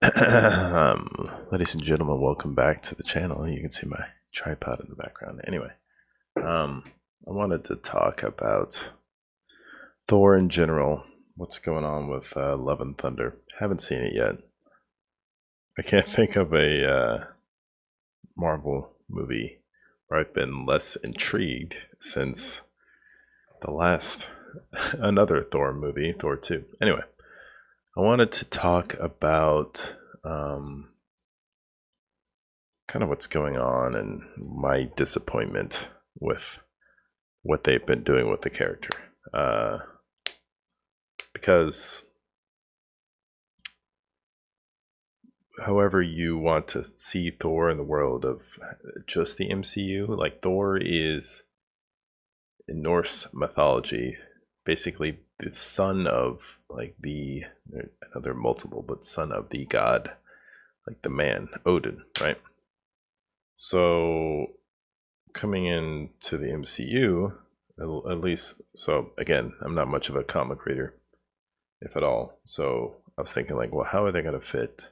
Ladies and gentlemen, welcome back to the channel. You can see my tripod in the background. Anyway, I wanted to talk about Thor in general. What's going on with Love and Thunder? Haven't seen it yet. I can't think of a Marvel movie where I've been less intrigued since the last another Thor movie, Thor 2. Anyway, I wanted to talk about kind of what's going on and my disappointment with what they've been doing with the character. Because however you want to see Thor in the world of just the MCU, like Thor is in Norse mythology basically the son of like I know they're multiple, but son of the god, like the man Odin, right? So coming into the MCU, at least, so again, I'm not much of a comic reader, if at all. So I was thinking, like, well, how are they going to fit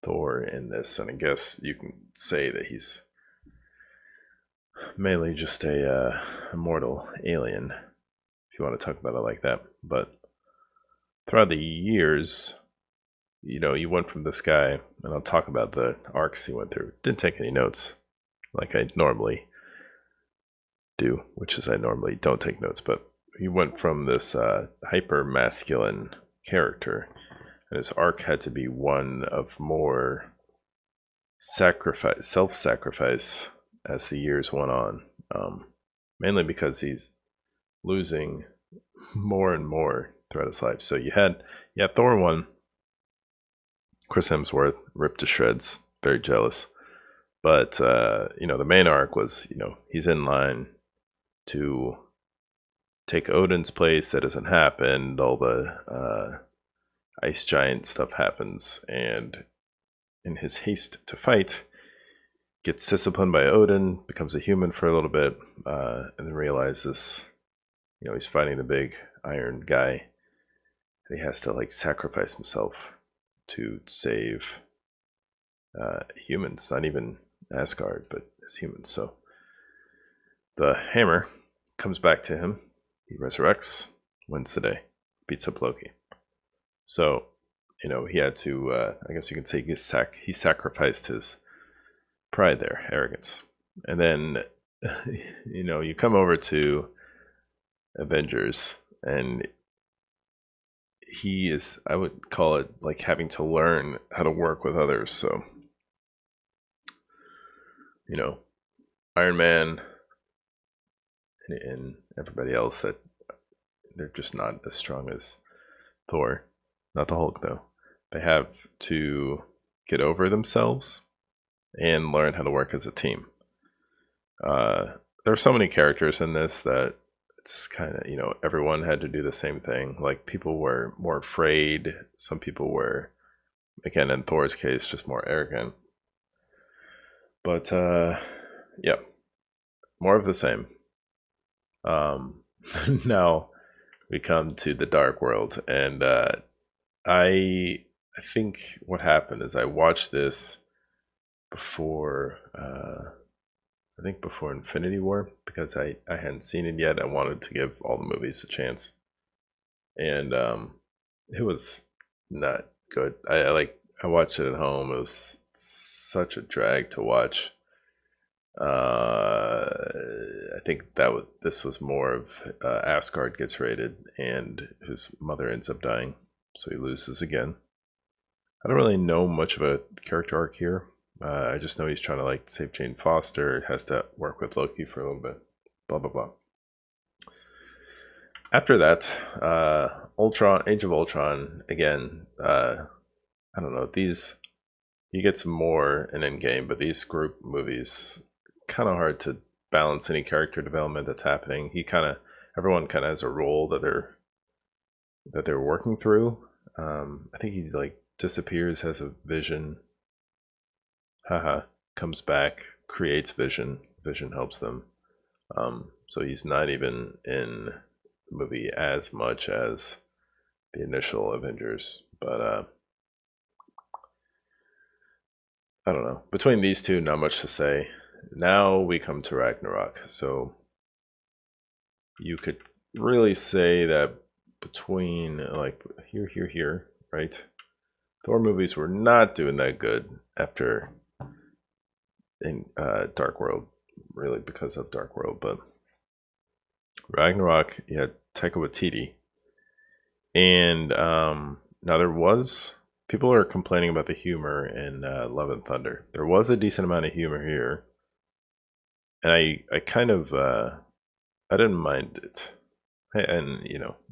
Thor in this? And I guess you can say that he's mainly just a immortal alien, if you want to talk about it like that. But throughout the years, you went from this guy, and I'll talk about the arcs he went through. Didn't take any notes like I normally do, which is I normally don't take notes, but he went from this hyper masculine character, and his arc had to be one of more self-sacrifice as the years went on, mainly because he's losing more and more throughout his life. So you had Thor 1, Chris Hemsworth ripped to shreds, very jealous. But the main arc was, he's in line to take Odin's place. That doesn't happen. All the ice giant stuff happens, and in his haste to fight, gets disciplined by Odin, becomes a human for a little bit, and then realizes, he's fighting the big iron guy, and he has to like sacrifice himself to save humans, not even Asgard, but as humans. So the hammer comes back to him. He resurrects, wins the day, beats up Loki. So, he had to, I guess you can say he sacrificed his pride there, arrogance. And then, you come over to Avengers, and he is, I would call it like having to learn how to work with others. So, Iron Man and everybody else, that they're just not as strong as Thor. Not the Hulk, though. They have to get over themselves and learn how to work as a team. There are so many characters in this that it's kind of, everyone had to do the same thing. Like, people were more afraid. Some people were, again, in Thor's case, just more arrogant. But, yeah, more of the same. Now we come to the Dark World, and I think what happened is I watched this before before Infinity War, because I hadn't seen it yet. I wanted to give all the movies a chance, and it was not good. I watched it at home. It was such a drag to watch. I think this was more of Asgard gets raided and his mother ends up dying, so he loses again. I don't really know much of a character arc here. I just know he's trying to like save Jane Foster, has to work with Loki for a little bit, blah blah blah. After that, Ultron, Age of Ultron, again, I don't know, he gets more in Endgame, but these group movies, kind of hard to balance any character development that's happening. Everyone kind of has a role that they're working through. I think he like disappears, has a vision, comes back, creates Vision helps them. So he's not even in the movie as much as the initial Avengers. But I don't know. Between these two, not much to say. Now we come to Ragnarok. So you could really say that between like here, right? Thor movies were not doing that good after in Dark World, really because of Dark World. But Ragnarok, you had Taika Waititi, and now there was people are complaining about the humor in Love and Thunder. There was a decent amount of humor here, and I kind of I didn't mind it. And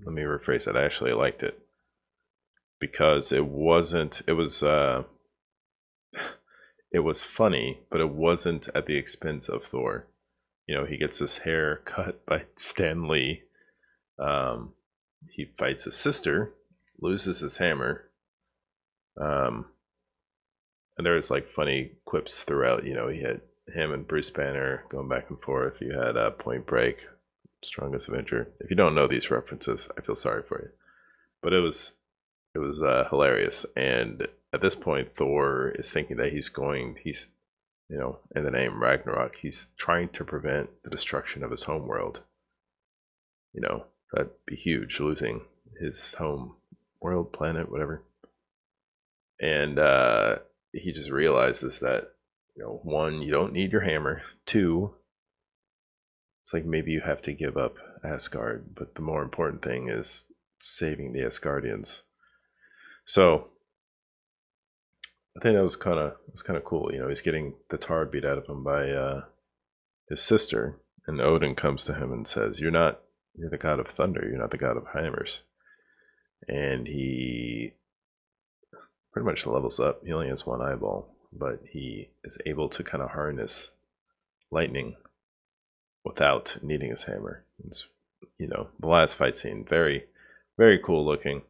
let me rephrase that. I actually liked it because it wasn't. It was funny, but it wasn't at the expense of Thor. He gets his hair cut by Stan Lee. He fights his sister, loses his hammer. And there's like funny quips throughout. He had him and Bruce Banner going back and forth. You had Point Break, Strongest Avenger. If you don't know these references, I feel sorry for you. But it was hilarious. And at this point, Thor is thinking that he's in the name Ragnarok, he's trying to prevent the destruction of his home world. That'd be huge, losing his home world, planet, whatever. And he just realizes that, one, you don't need your hammer. Two, it's like maybe you have to give up Asgard, but the more important thing is saving the Asgardians. So I think that was kind of cool. He's getting the tar beat out of him by his sister, and Odin comes to him and says, "You're the god of thunder. You're not the god of hammers." And he pretty much levels up. He only has one eyeball, but he is able to kind of harness lightning without needing his hammer. It's, the last fight scene, very, very cool looking.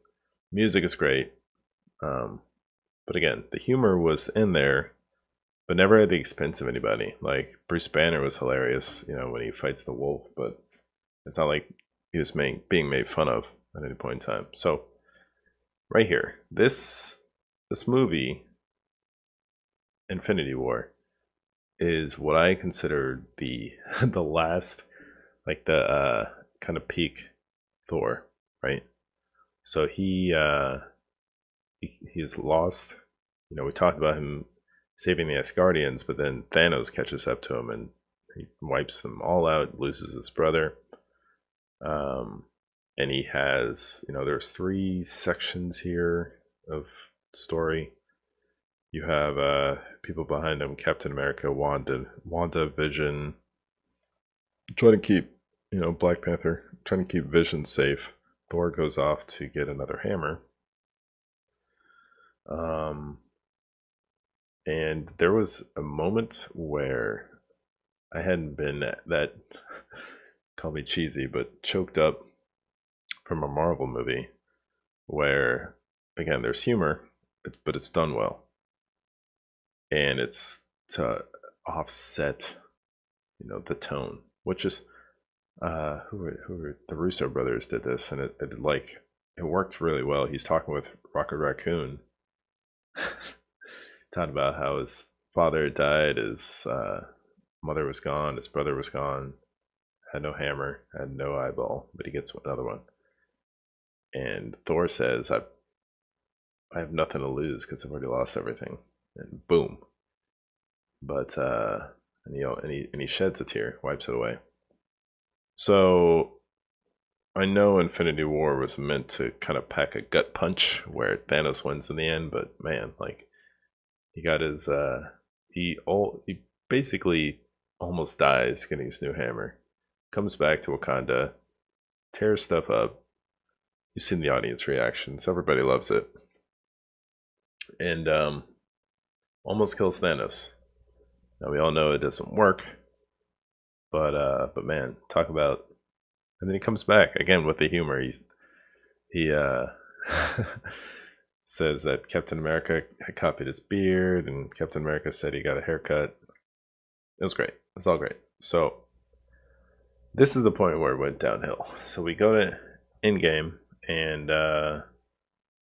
Music is great. But again, the humor was in there, but never at the expense of anybody. Like Bruce Banner was hilarious, when he fights the wolf, but it's not like he was being made fun of at any point in time. So right here, this movie, Infinity War, is what I consider the the last, like the kind of peak Thor, right? So he is lost. We talked about him saving the Asgardians, but then Thanos catches up to him and he wipes them all out, loses his brother. And he has, there's 3 sections here of story. You have people behind him: Captain America, Wanda, Vision, trying to keep, Black Panther, trying to keep Vision safe. Thor goes off to get another hammer. And there was a moment where I hadn't been that call me cheesy, but choked up from a Marvel movie where, again, there's humor, but it's done well. And it's to offset, the tone, which is the Russo brothers did this, and it worked really well. He's talking with Rocket Raccoon, talking about how his father died, his mother was gone, his brother was gone, had no hammer, had no eyeball, but he gets another one. And Thor says, I have nothing to lose because I've already lost everything. And boom. But and he sheds a tear, wipes it away. So I know Infinity War was meant to kind of pack a gut punch where Thanos wins in the end, but man, like he got his he basically almost dies getting his new hammer. Comes back to Wakanda, tears stuff up. You've seen the audience reactions. Everybody loves it. And almost kills Thanos. Now we all know it doesn't work. But man, talk about, and then he comes back again with the humor. He says that Captain America had copied his beard, and Captain America said he got a haircut. It was great. It was all great. So this is the point where it went downhill. So we go to Endgame, and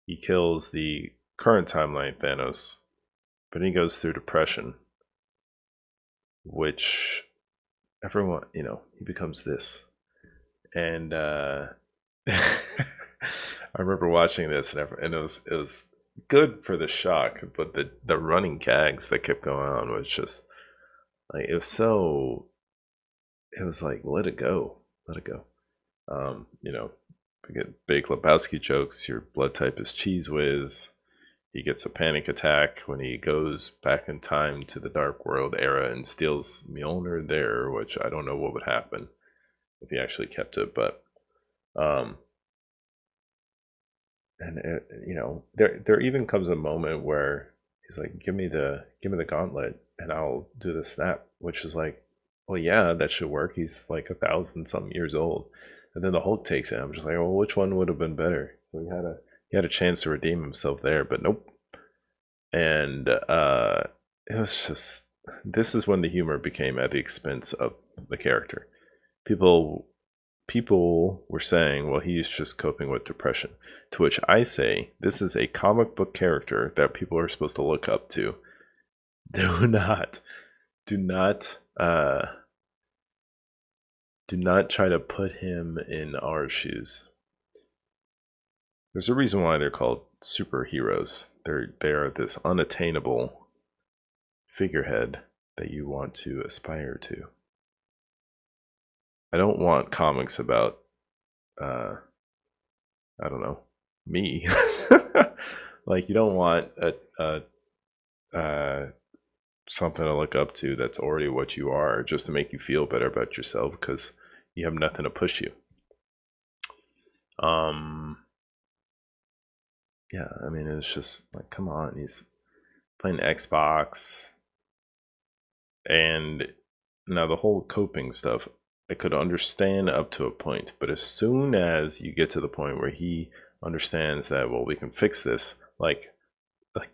he kills the current timeline Thanos, but he goes through depression, which everyone, he becomes this. And I remember watching this, and it was good for the shock, but the running gags that kept going on was just like it was like let it go, let it go. We get Big Lebowski jokes. Your blood type is Cheese Whiz. He gets a panic attack when he goes back in time to the Dark World era and steals Mjolnir there, which I don't know what would happen if he actually kept it, but um, and there even comes a moment where he's like, give me the gauntlet and I'll do the snap," which is like, well, yeah, that should work. He's like 1,000 something years old, and then the Hulk takes it. I'm just like, well, which one would have been better? So he had a chance to redeem himself there, but nope. And it was just, this is when the humor became at the expense of the character. People were saying, well, he's just coping with depression. To which I say, this is a comic book character that people are supposed to look up to. Do not, do not, do not try to put him in our shoes. There's a reason why they're called superheroes. They're this unattainable figurehead that you want to aspire to. I don't want comics about I don't know, me. Like, you don't want something to look up to that's already what you are, just to make you feel better about yourself because you have nothing to push you. Yeah, I mean, it's just like, come on, he's playing Xbox, and now the whole coping stuff, I could understand up to a point, but as soon as you get to the point where he understands that, well, we can fix this, like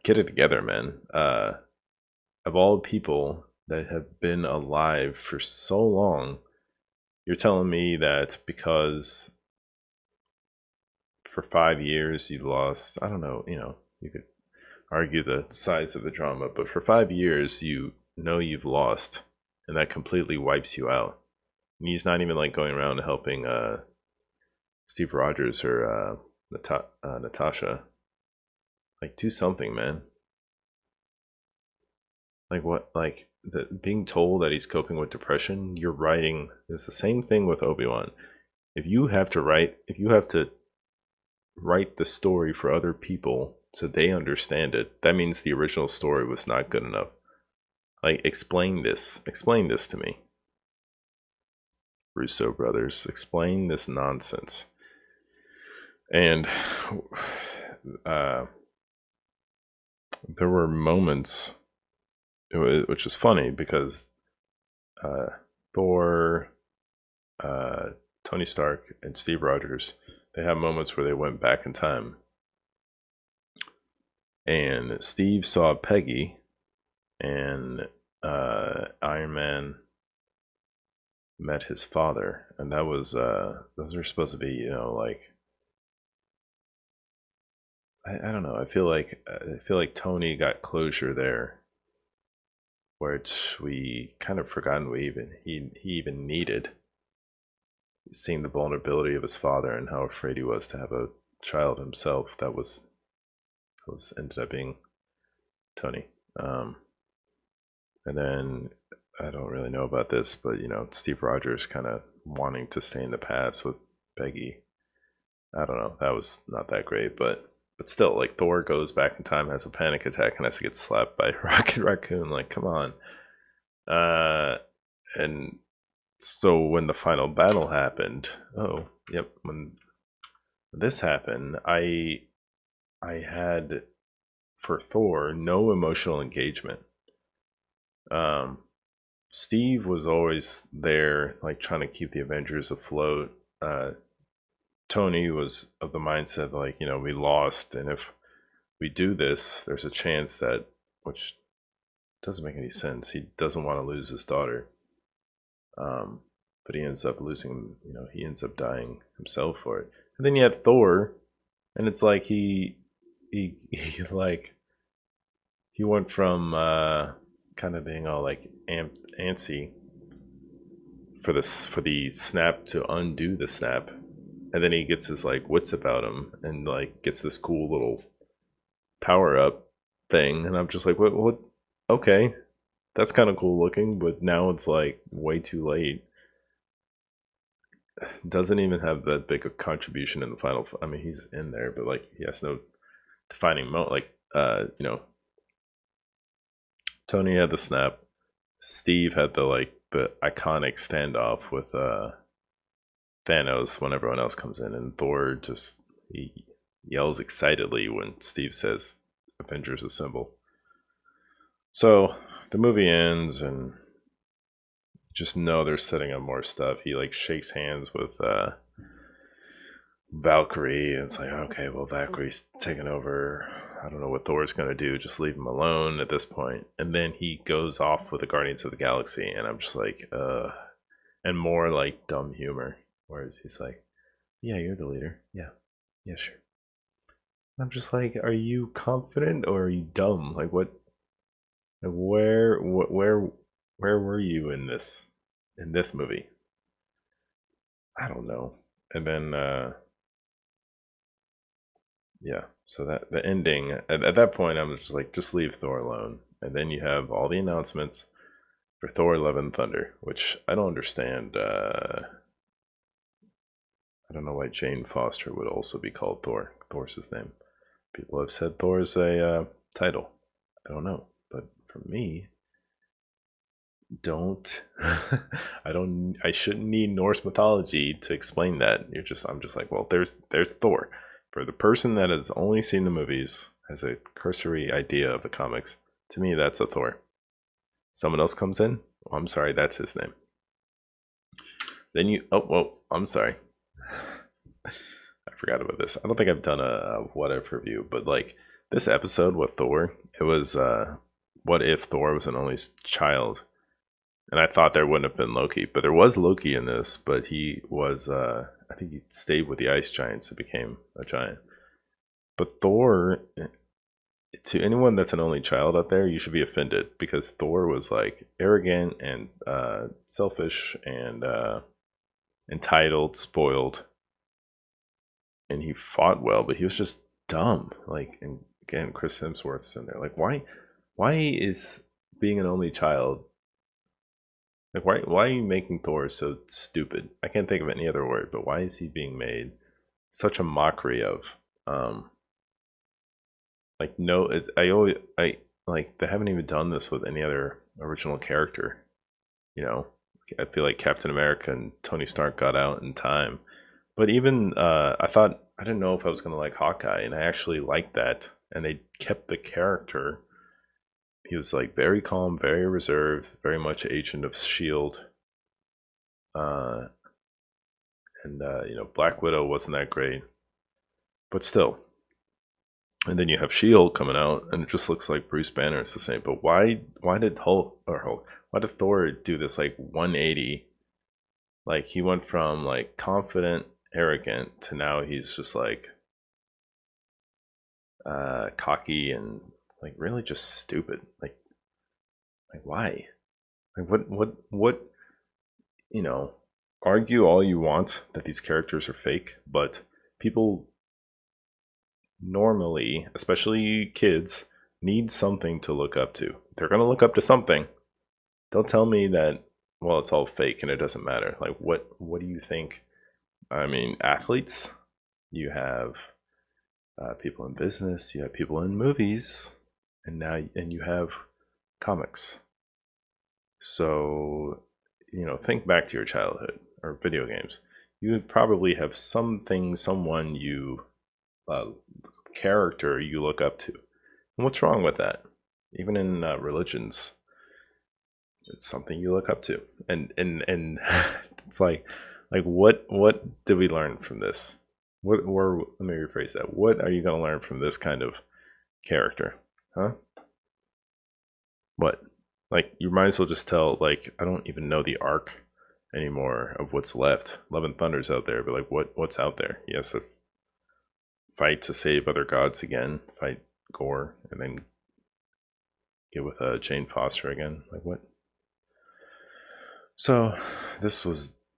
get it together, man. Of all people that have been alive for so long, you're telling me that because for 5 years you lost, I don't know, you could argue the size of the drama, but for 5 years you've lost, and that completely wipes you out. And he's not even like going around helping Steve Rogers or Natasha. Like, do something, man. Like, what? Like, being told that he's coping with depression. You're writing. It's the same thing with Obi-Wan. If you have to write the story for other people so they understand it, that means the original story was not good enough. Like, explain this to me, Russo brothers. Explain this nonsense. And there were moments, which is funny because Thor, Tony Stark, and Steve Rogers, they have moments where they went back in time. And Steve saw Peggy, and Iron Man met his father, and that was those are supposed to be, like, I don't know. I feel like Tony got closure there, which we kind of forgotten he even needed. Seeing the vulnerability of his father and how afraid he was to have a child himself, that was ended up being Tony. And then I don't really know about this, but Steve Rogers kind of wanting to stay in the past with Peggy. I don't know. That was not that great, but still, like, Thor goes back in time, has a panic attack, and has to get slapped by Rocket Raccoon. Like, come on. And so when the final battle happened, when this happened, I had, for Thor, no emotional engagement. Steve was always there, like, trying to keep the Avengers afloat. Tony was of the mindset, like, we lost, and if we do this, there's a chance that, which doesn't make any sense. He doesn't want to lose his daughter. But he ends up losing, he ends up dying himself for it. And then you had Thor, and it's like he he went from kind of being all like antsy for the snap to undo the snap, and then he gets his like wits about him and like gets this cool little power up thing, and I'm just like, what? Okay, that's kind of cool looking, but now it's like way too late. Doesn't even have that big a contribution in the final. I mean, he's in there, but like he has no defining moment. Like, Tony had the snap. Steve had the iconic standoff with Thanos when everyone else comes in, and Thor just he yells excitedly when Steve says Avengers assemble. So the movie ends, and just know they're setting up more stuff. He like shakes hands with Valkyrie, and it's like, okay, well, Valkyrie's taking over. I don't know what Thor's gonna do. Just leave him alone at this point. And then he goes off with the Guardians of the Galaxy, and I'm just like, and more like dumb humor, whereas he's like, yeah, you're the leader. Yeah, yeah, sure. I'm just like, are you confident or are you dumb? Like, what? Like, where were you in this movie? I don't know. And then, yeah. So that the ending at that point, I'm just like, just leave Thor alone. And then you have all the announcements for Thor: Love and Thunder, which I don't understand. I don't know why Jane Foster would also be called Thor. Thor's his name. People have said Thor is a title. I don't know, but for me, don't I shouldn't need Norse mythology to explain that. I'm just like, well, there's Thor. For the person that has only seen the movies, has a cursory idea of the comics, to me that's a Thor. Someone else comes in, oh, I'm sorry, that's his name. Then I'm sorry. I forgot about this. I don't think I've done a what if review, but like this episode with Thor, it was what if Thor was an only child? And I thought there wouldn't have been Loki, but there was Loki in this, but he was I think he stayed with the ice giants and became a giant. But Thor, to anyone that's an only child out there, you should be offended because Thor was like arrogant and selfish and entitled, spoiled, and he fought well, but he was just dumb. Like, and again, Chris Hemsworth's in there. Like, why is being an only child? Like, why are you making Thor so stupid? I can't think of any other word, but why is he being made such a mockery of? Like, no, I like they haven't even done this with any other original character. You know, I feel like Captain America and Tony Stark got out in time, but even I thought I didn't know if I was gonna like Hawkeye, and I actually liked that, and they kept the character. He was like very calm, very reserved, very much agent of Shield. Uh, and Black Widow wasn't that great, but still. And then you have Shield coming out, and it just looks like Bruce Banner is the same. But why did why did Thor do this like 180? Like he went from like confident, arrogant to now he's just like cocky and like really just stupid. Like why? Like what you know, argue all you want that these characters are fake, but people normally, especially kids, need something to look up to. They're going to look up to something. Don't tell me that, well, it's all fake and it doesn't matter. Like what do you think? I mean, athletes, you have people in business, you have people in movies, and you have comics. So, think back to your childhood or video games. You would probably have something, someone you character you look up to. And what's wrong with that? Even in religions, it's something you look up to. And it's like what did we learn from this? Let me rephrase that. What are you going to learn from this kind of character? Huh? What? Like, you might as well just tell, like, I don't even know the arc anymore of what's left. Love and Thunder's out there, but like what's out there? Yes, a fight to save other gods again, fight Gore, and then get with Jane Foster again. Like what? So this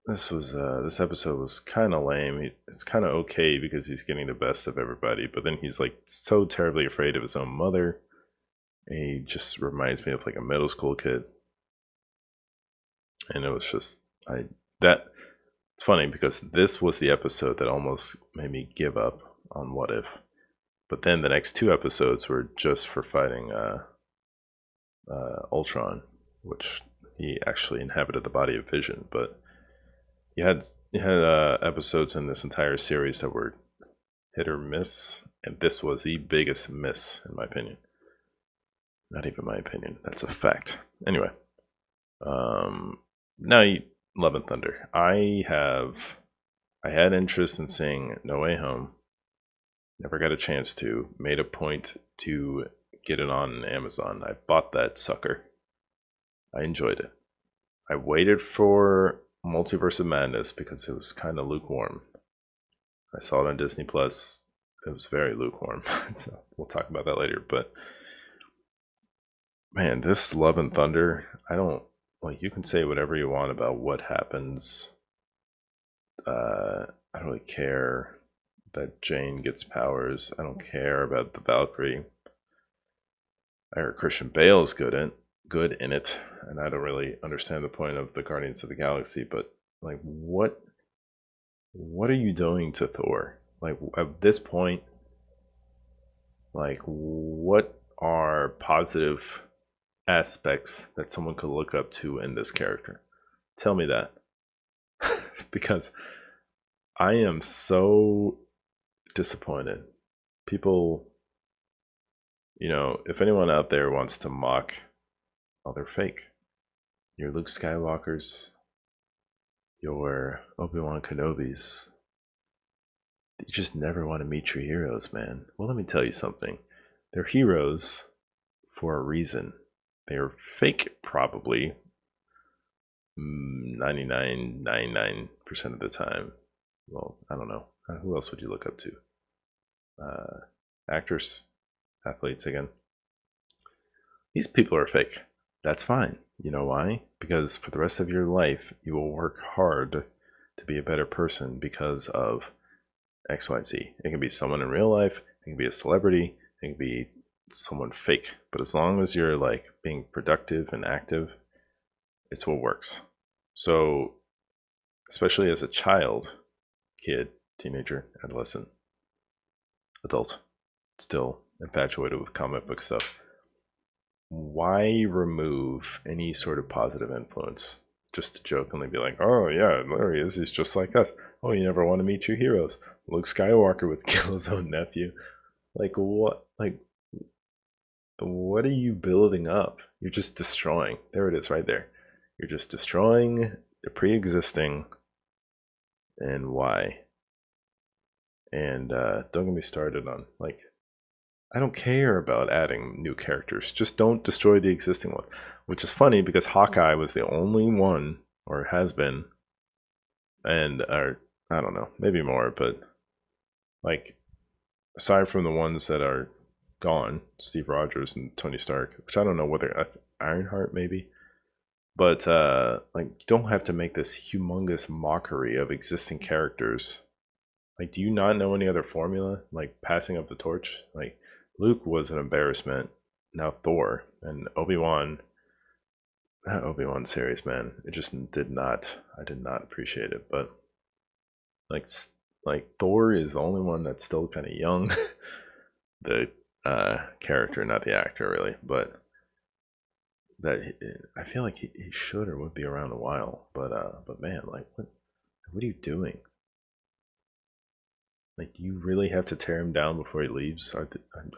episode was kind of lame. It's kind of okay because he's getting the best of everybody, but then he's like so terribly afraid of his own mother. And he just reminds me of like a middle school kid. And it was just it's funny because this was the episode that almost made me give up on What If. But then the next two episodes were just for fighting Ultron, which he actually inhabited the body of Vision. But you had episodes in this entire series that were hit or miss, and this was the biggest miss in my opinion. Not even my opinion. That's a fact. Anyway, now Love and Thunder. I had interest in seeing No Way Home. Never got a chance to. Made a point to get it on Amazon. I bought that sucker. I enjoyed it. I waited for Multiverse of Madness because it was kind of lukewarm. I saw it on Disney Plus. It was very lukewarm. So we'll talk about that later. But man, this Love and Thunder, you can say whatever you want about what happens. I don't really care that Jane gets powers. I don't care about the Valkyrie. I heard Christian Bale is good in it, and I don't really understand the point of the Guardians of the Galaxy, but like what are you doing to Thor? Like at this point, like what are positive aspects that someone could look up to in this character? Tell me that. Because I am so disappointed. People, if anyone out there wants to mock, oh, they're fake. Your Luke Skywalkers, your Obi-Wan Kenobis. You just never want to meet your heroes, man. Well, let me tell you something. They're heroes for a reason. They're fake, probably 99.99% of the time. Well, I don't know. Who else would you look up to? Actors, athletes again. These people are fake. That's fine. You know why? Because for the rest of your life, you will work hard to be a better person because of X, Y, Z. It can be someone in real life. It can be a celebrity. It can be someone fake. But as long as you're like being productive and active, it's what works. So, especially as a child, kid, teenager, adolescent, adult, still infatuated with comic book stuff, why remove any sort of positive influence? Just to jokingly be like, oh yeah, there he is, he's just like us. Oh, you never want to meet your heroes. Luke Skywalker would kill his own nephew. Like what? Like what are you building up? You're just destroying. There it is right there. You're just destroying the pre-existing. And why? And don't get me started on like, I don't care about adding new characters. Just don't destroy the existing one. Which is funny because Hawkeye was the only one, or has been, and or I don't know, maybe more, but like aside from the ones that are gone, Steve Rogers and Tony Stark, which I don't know whether Ironheart maybe, but like you don't have to make this humongous mockery of existing characters. Like, do you not know any other formula? Like passing up the torch? Like Luke was an embarrassment. Now Thor and Obi-Wan. That Obi-Wan series, man, it just I did not appreciate it. But like Thor is the only one that's still kind of young. The character, not the actor, really, but that I feel like he should or would be around a while. But man, like what are you doing? Like, do you really have to tear him down before he leaves?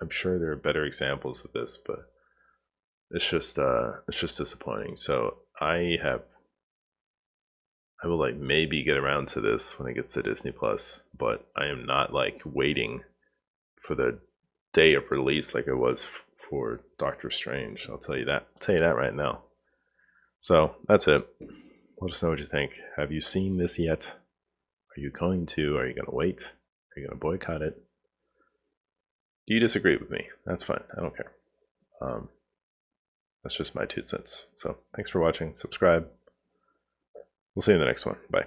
I'm sure there are better examples of this, but it's just disappointing. So I will like maybe get around to this when it gets to Disney Plus, but I am not like waiting for the day of release like it was for Doctor Strange. I'll tell you that right now. So that's it. Let us know what you think. Have you seen this yet? Are you going to? Are you going to wait? Are you going to boycott it? Do you disagree with me? That's fine. I don't care. That's just my 2 cents. So thanks for watching. Subscribe. We'll see you in the next one. Bye.